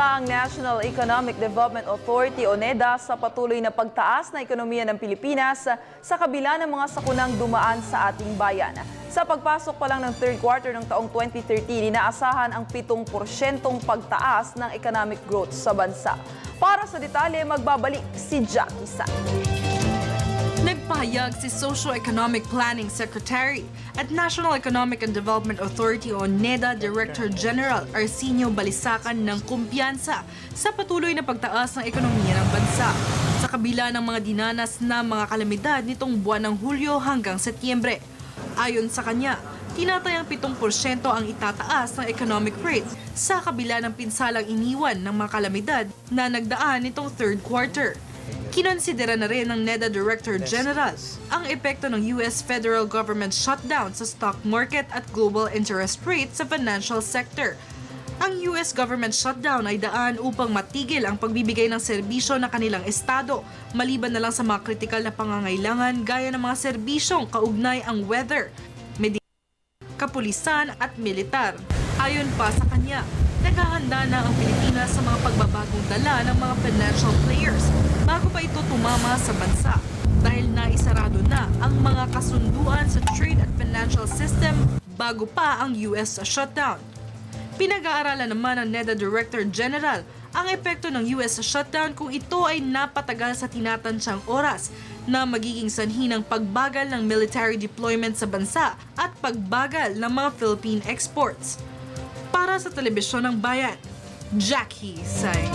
Umiimbestiga ang National Economic Development Authority o NEDA sa patuloy na pagtaas ng ekonomiya ng Pilipinas sa kabila ng mga sakunang dumaan sa ating bayan. Sa pagpasok pa lang ng third quarter ng taong 2013, inaasahan ang 7% pagtaas ng economic growth sa bansa. Para sa detalye, magbabalik si Jackie San. Nagpahayag si Socio-Economic Planning Secretary at National Economic and Development Authority o NEDA Director General Arsenio Balisacan ng kumpiyansa sa patuloy na pagtaas ng ekonomiya ng bansa sa kabila ng mga dinanas na mga kalamidad nitong buwan ng Hulyo hanggang Setyembre. Ayon sa kanya, tinatayang 7% ang itataas ng economic rate sa kabila ng pinsalang iniwan ng mga kalamidad na nagdaan nitong third quarter. Kinonsidera na rin ng NEDA Director General ang epekto ng US federal government shutdown sa stock market at global interest rates sa financial sector. Ang US government shutdown ay daan upang matigil ang pagbibigay ng serbisyo na kanilang estado, maliban na lang sa mga kritikal na pangangailangan gaya ng mga serbisyong kaugnay ang weather, kapulisan at militar. Ayon pa sa kanya, naghahanda na ang Pilipinas sa mga pagbabagong dala ng mga financial players bago pa ito tumama sa bansa dahil naisarado na ang mga kasunduan sa trade at financial system bago pa ang US shutdown. Pinag-aaralan naman ng NEDA Director General ang epekto ng US shutdown kung ito ay napatagal sa tinatansyang oras na magiging sanhi ng pagbagal ng military deployment sa bansa at pagbagal ng mga Philippine exports. Para sa Telebisyon ng Bayan, Jackie Say.